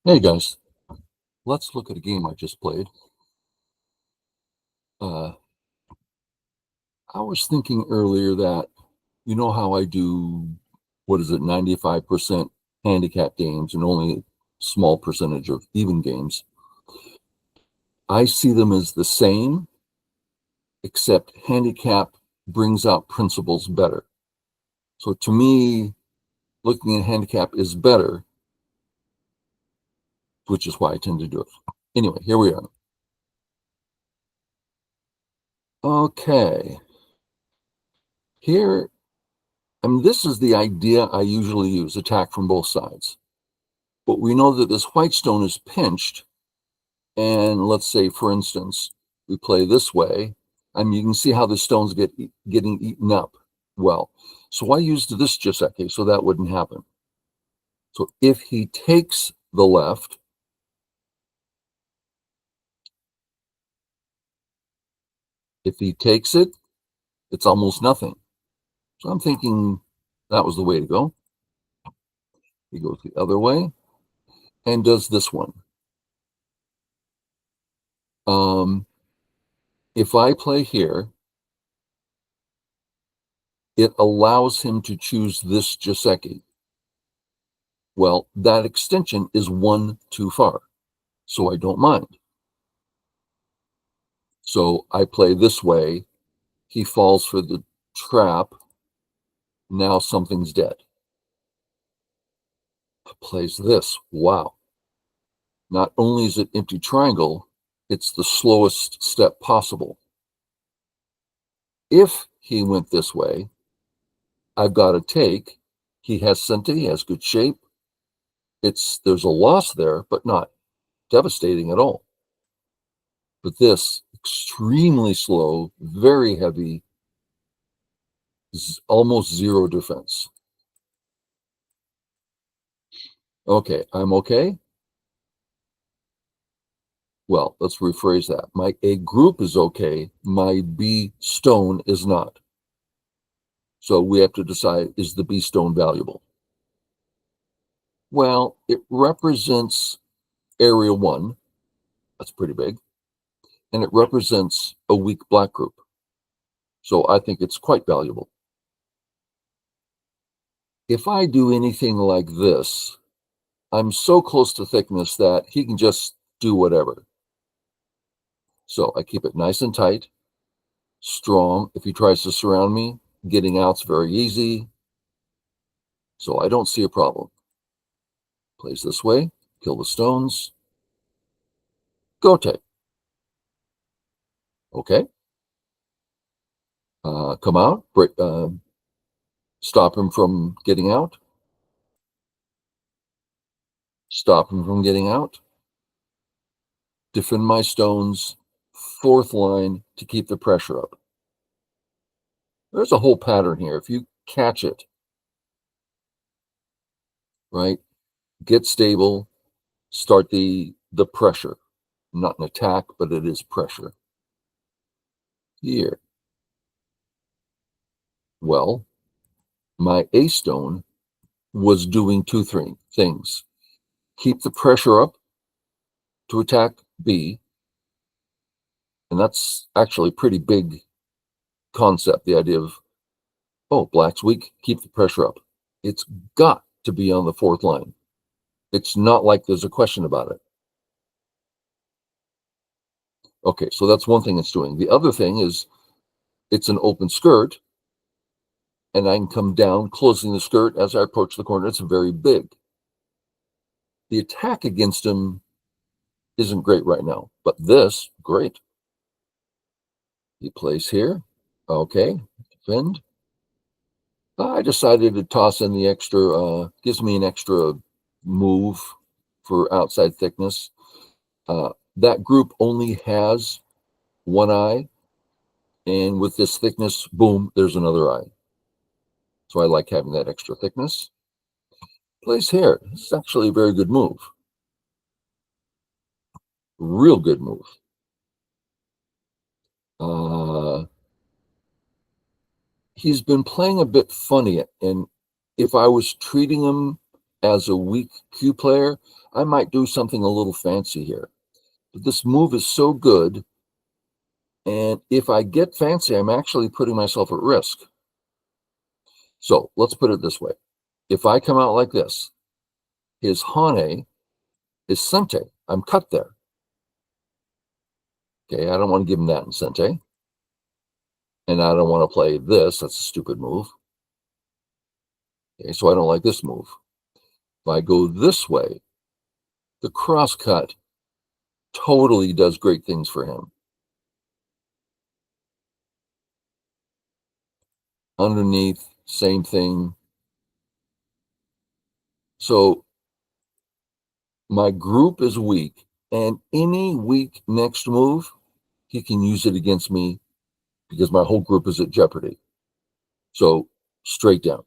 Hey guys, let's look at a game I just played. Uh, I was thinking earlier that you know how I do, what is it, 95% handicap games and only a small percentage of even games. I see them as the same, except handicap brings out principles better. So to me, looking at handicap is better, which is why I tend to do it. Anyway, here we are. Okay, here, this is the idea I usually use, attack from both sides. But we know that this white stone is pinched, and let's say, for instance, we play this way, and you can see how the stones getting eaten up. Well, so I used this Giuseppe so that wouldn't happen. So if he takes the left, if he takes it, it's almost nothing. So I'm thinking that was the way to go. He goes the other way and does this one. Um, if I play here, it allows him to choose this Giuseppe. Well, that extension is one too far, so I don't mind. So I play this way. He falls for the trap. Now something's dead. Plays this. Wow. Not only is it empty triangle, it's the slowest step possible. If he went this way, I've got to take. He has Sente, he has good shape. There's a loss there, but not devastating at all. But this extremely slow, very heavy, almost zero defense. Okay, I'm okay. Well, let's rephrase that. My A group is okay. My B stone is not. So we have to decide, is the B stone valuable? Well, it represents area 1. That's pretty big. And it represents a weak black group. So I think it's quite valuable. If I do anything like this, I'm so close to thickness that he can just do whatever. So I keep it nice and tight, strong. If he tries to surround me, getting out's very easy. So I don't see a problem. Plays this way, kill the stones. Go take. Okay. Come out, stop him from getting out. Stop him from getting out. Defend my stones, fourth line to keep the pressure up. There's a whole pattern here. If you catch it, right, get stable, start the pressure. Not an attack, but it is pressure. Here. Well, my A stone was doing three things. Keep the pressure up to attack B, and that's actually a pretty big concept, the idea of, oh, black's weak, keep the pressure up. It's got to be on the fourth line. It's not like there's a question about it. Okay, so that's one thing it's doing. The other thing is it's an open skirt, and I can come down, closing the skirt as I approach the corner. It's very big. The attack against him isn't great right now, but this, great. He plays here. Okay, defend. I decided to toss in the extra, gives me an extra move for outside thickness. That group only has one eye, and with this thickness, boom, there's another eye. So I like having that extra thickness. Plays here. This is actually a very good move. Real good move. He's been playing a bit funny, and if I was treating him as a weak Q player, I might do something a little fancy here. But this move is so good, and if I get fancy, I'm actually putting myself at risk. So let's put it this way. If I come out like this, his Hane is Sente. I'm cut there. Okay, I don't want to give him that in Sente. And I don't want to play this. That's a stupid move. Okay, so I don't like this move. If I go this way, the cross cut totally does great things for him. Underneath, same thing. So my group is weak, and any weak next move, he can use it against me because my whole group is at jeopardy. So straight down.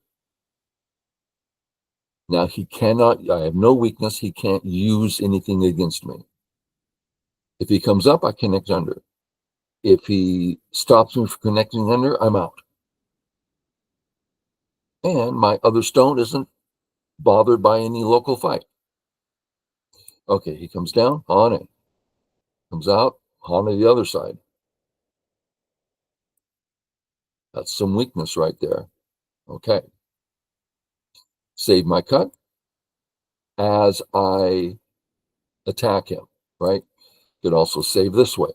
Now he cannot, I have no weakness. He can't use anything against me. If he comes up, I connect under. If he stops me from connecting under, I'm out. And my other stone isn't bothered by any local fight. Okay, he comes down, Hane. Comes out, Hane the other side. That's some weakness right there. Okay. Save my cut as I attack him, right? Could also save this way.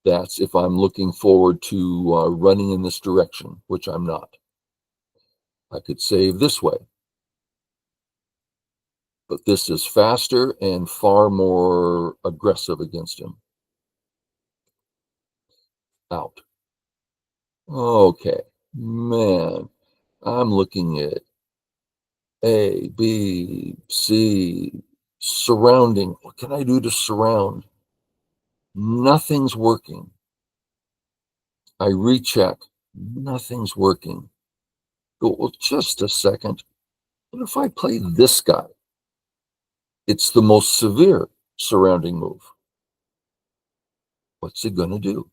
That's if I'm looking forward to running in this direction, which I'm not. I could save this way. But this is faster and far more aggressive against him. Out. Okay, man, I'm looking at A, B, C, surrounding. What can I do to surround? Nothing's working. I recheck. Nothing's working. Go, well, just a second. What if I play this guy? It's the most severe surrounding move. What's he going to do?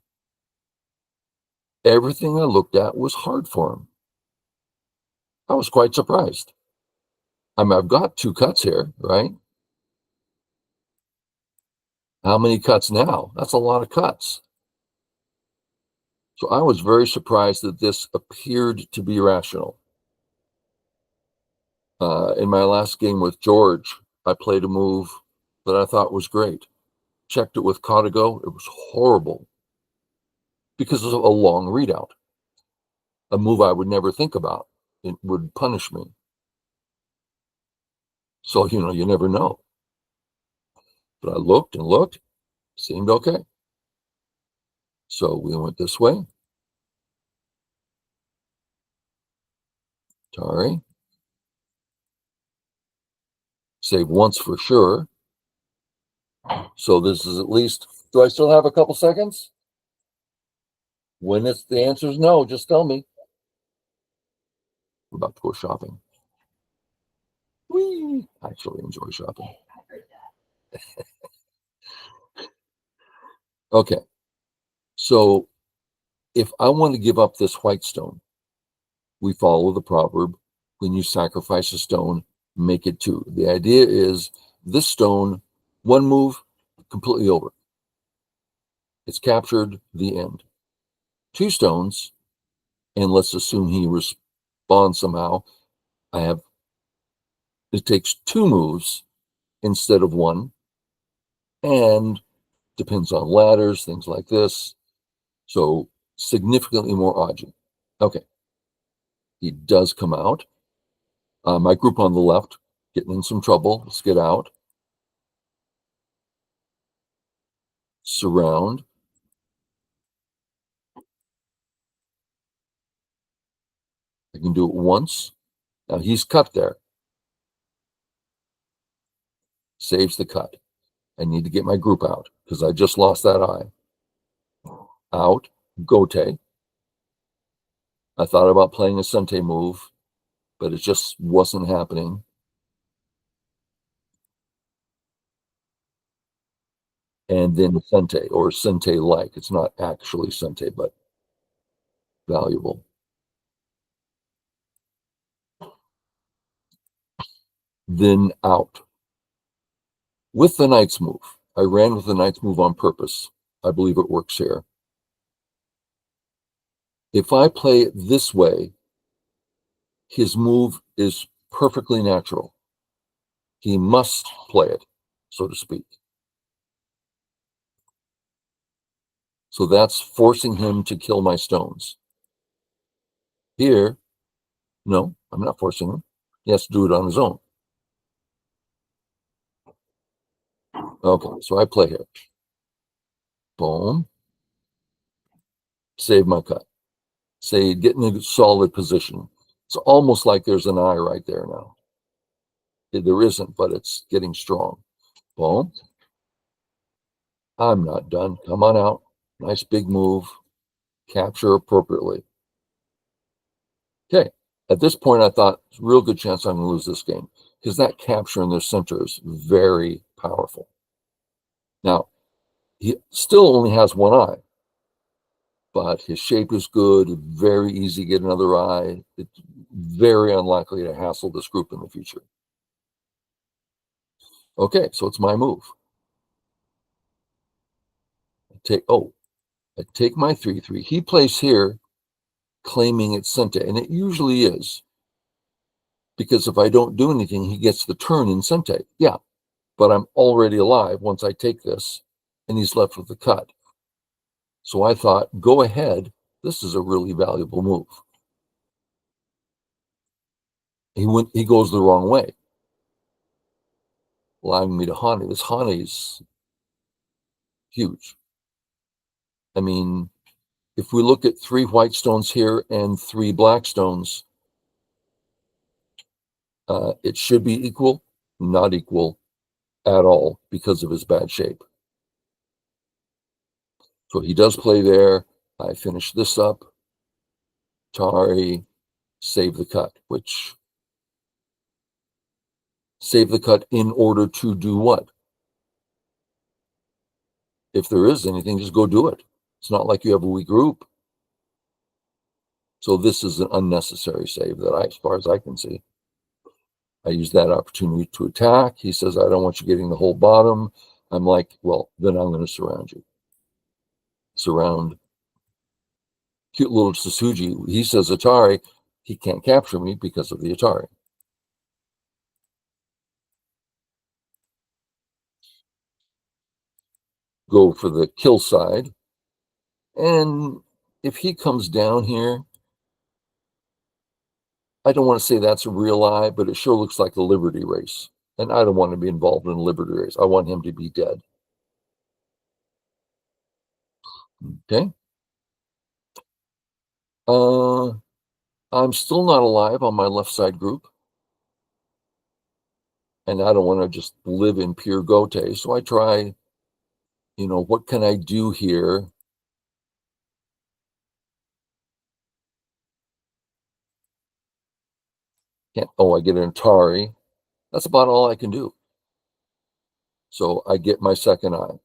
Everything I looked at was hard for him. I was quite surprised. I've got 2 cuts here, right? How many cuts now? That's a lot of cuts. So I was very surprised that this appeared to be rational. In my last game with George, I played a move that I thought was great. Checked it with Codigo. It was horrible because of a long readout. A move I would never think about. It would punish me. So, you never know. But I looked and looked, seemed okay. So we went this way. Sorry. Save once for sure. So this is at least, do I still have a couple seconds? When the answer is no, just tell me. We're about to go shopping. Whee! I actually enjoy shopping. Okay. So if I want to give up this white stone, we follow the proverb, when you sacrifice a stone, make it 2. The idea is this stone, one move, completely over. It's captured, the end. 2 stones, and let's assume he responds somehow. It takes 2 moves instead of 1, and depends on ladders, things like this. So significantly more Aji. Okay. He does come out. My group on the left, getting in some trouble. Let's get out. Surround. I can do it once. Now he's cut there. Saves the cut. I need to get my group out because I just lost that eye. Out. Gote. I thought about playing a Sente move, but it just wasn't happening. And then Sente or Sente-like. It's not actually Sente, but valuable. Then out. With the knight's move, I ran with the knight's move on purpose. I believe it works here. If I play it this way, his move is perfectly natural. He must play it, so to speak. So that's forcing him to kill my stones. Here, no, I'm not forcing him. He has to do it on his own. Okay, so I play here. Boom. Save my cut. Say, get in a solid position. It's almost like there's an eye right there now. There isn't, but it's getting strong. Boom. I'm not done. Come on out. Nice big move. Capture appropriately. Okay. At this point, I thought, real good chance I'm going to lose this game because that capture in their center is very powerful. Now, he still only has one eye, but his shape is good. Very easy to get another eye. It's very unlikely to hassle this group in the future. Okay, so it's my move. I take my 3/3. He plays here, claiming it's Sente, and it usually is. Because if I don't do anything, he gets the turn in Sente. Yeah, but I'm already alive once I take this, and he's left with the cut. So I thought, go ahead. This is a really valuable move. He goes the wrong way, allowing me to Hane. This Hane is huge. I mean, if we look at 3 white stones here and 3 black stones, it should be equal, not equal at all because of his bad shape. So he does play there. I finish this up. Tari, save the cut, which save the cut in order to do what? If there is anything, just go do it. It's not like you have a weak group. So this is an unnecessary save as far as I can see. I use that opportunity to attack. He says, I don't want you getting the whole bottom. I'm like, well, then I'm going to surround you. Surround. Cute little Sasuji. He says, Atari, he can't capture me because of the Atari. Go for the kill side. And if he comes down here, I don't want to say that's a real eye, but it sure looks like a liberty race. And I don't want to be involved in a liberty race. I want him to be dead. Okay. I'm still not alive on my left side group. And I don't want to just live in pure Gote. So I try, what can I do here? I get an Atari. That's about all I can do. So I get my second eye.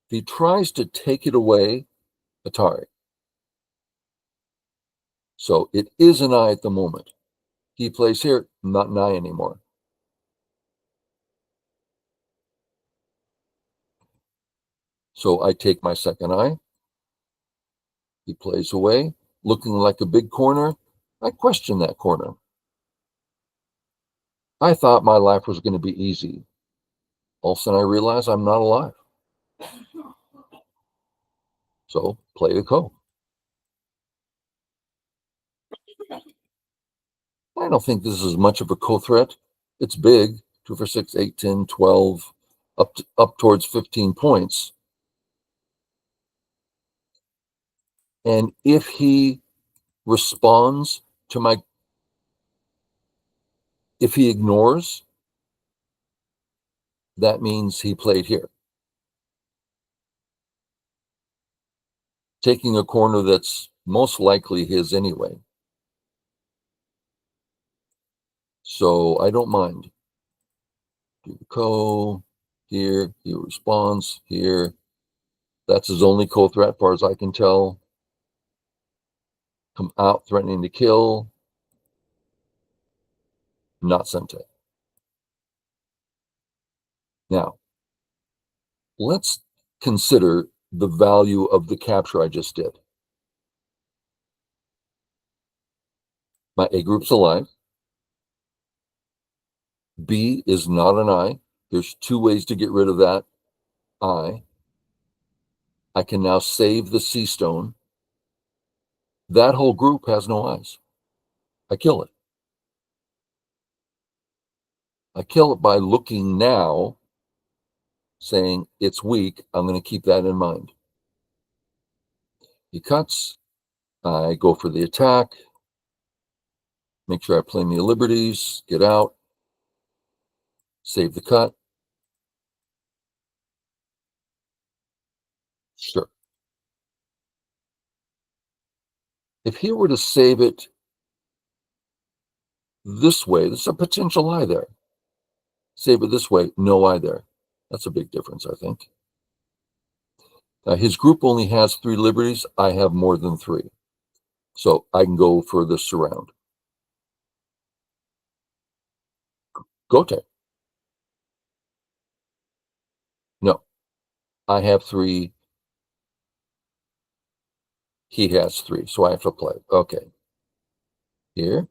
If he tries to take it away, Atari. So it is an eye at the moment. He plays here, not an eye anymore. So I take my second eye. He plays away, looking like a big corner. I question that corner. I thought my life was going to be easy. All of a sudden I realize I'm not alive. So play the ko. I don't think this is much of a ko threat. It's big, 2 for 6, 8, 10, 12, up towards 15 points. And if he responds to if he ignores, that means he played here. Taking a corner that's most likely his anyway. So I don't mind. Do the ko here, he responds here. That's his only ko threat, as far as I can tell. Come out threatening to kill. Not Sente. Now, let's consider the value of the capture I just did. My A group's alive. B is not an I. There's two ways to get rid of that I. I can now save the C stone. That whole group has no I's. I kill it. I kill it by looking now, saying it's weak. I'm going to keep that in mind. He cuts. I go for the attack. Make sure I play me liberties. Get out. Save the cut. Sure. If he were to save it this way, there's a potential I there. Save it this way, no I there. That's a big difference, I think. His group only has 3 liberties. I have more than 3. So I can go for the surround. Gote. No, I have 3. He has 3. So I have to play. Okay. Here.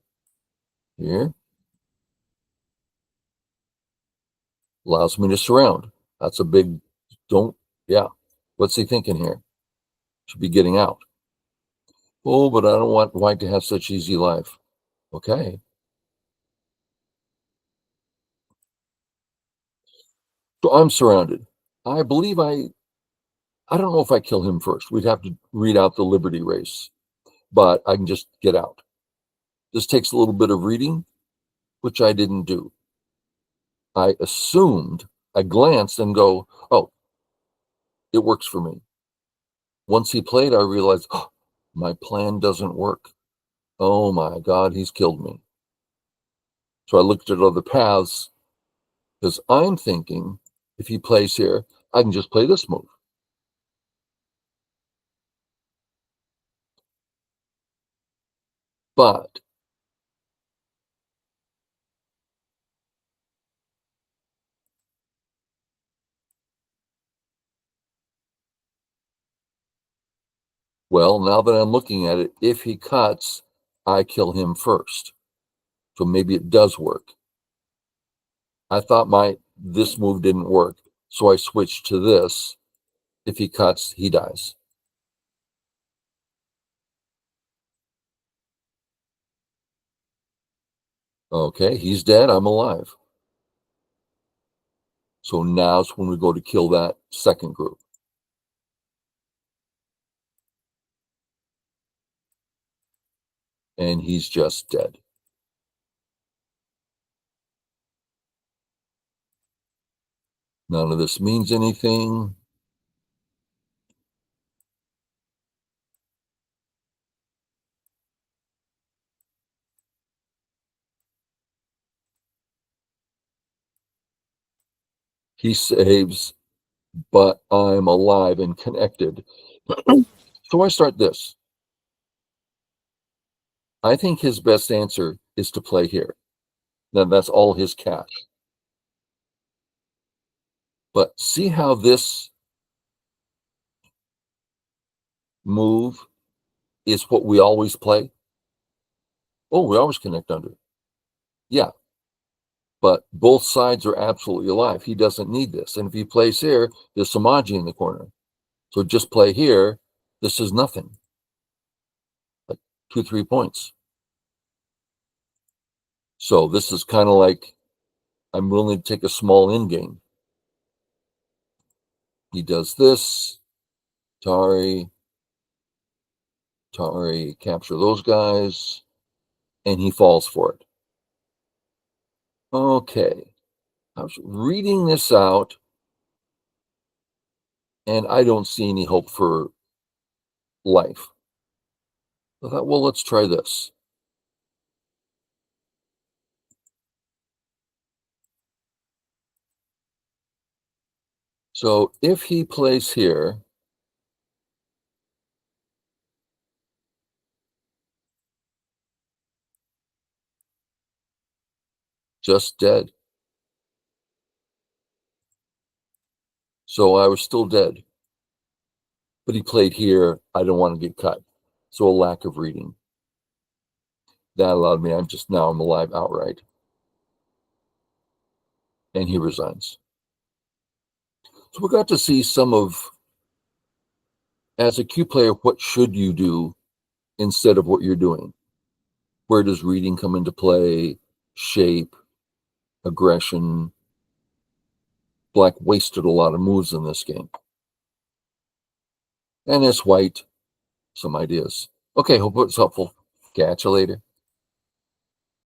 Allows me to surround. That's a big, yeah. What's he thinking here? Should be getting out. Oh, but I don't want white to have such easy life. Okay. So I'm surrounded. I believe I don't know if I kill him first. We'd have to read out the Liberty race, but I can just get out. This takes a little bit of reading, which I didn't do. I assumed, I glanced and go, oh, it works for me. Once he played, I realized, oh, my plan doesn't work. Oh my God, he's killed me. So I looked at other paths because I'm thinking if he plays here, I can just play this move. But well, now that I'm looking at it, if he cuts, I kill him first. So maybe it does work. I thought this move didn't work, so I switched to this. If he cuts, he dies. Okay, he's dead. I'm alive. So now's when we go to kill that second group. And he's just dead. None of this means anything. He saves, but I'm alive and connected. So I start this. I think his best answer is to play here. Now that's all his cash. But see how this move is what we always play? Oh, we always connect under. Yeah, but both sides are absolutely alive. He doesn't need this. And if he plays here, there's Samaji in the corner. So just play here. This is nothing. Like 2-3 points. So this is kind of like I'm willing to take a small in game. He does this. Tari, capture those guys. And he falls for it. Okay. I was reading this out, and I don't see any hope for life. I thought, well, let's try this. So if he plays here, just dead. So I was still dead. But he played here. I don't want to get cut. So a lack of reading. That allowed me, I'm alive outright. And he resigns. So we got to see some of, as a Q player, what should you do instead of what you're doing? Where does reading come into play? Shape, aggression. Black wasted a lot of moves in this game. And as white, some ideas. Okay, hope it's helpful. Catch you later.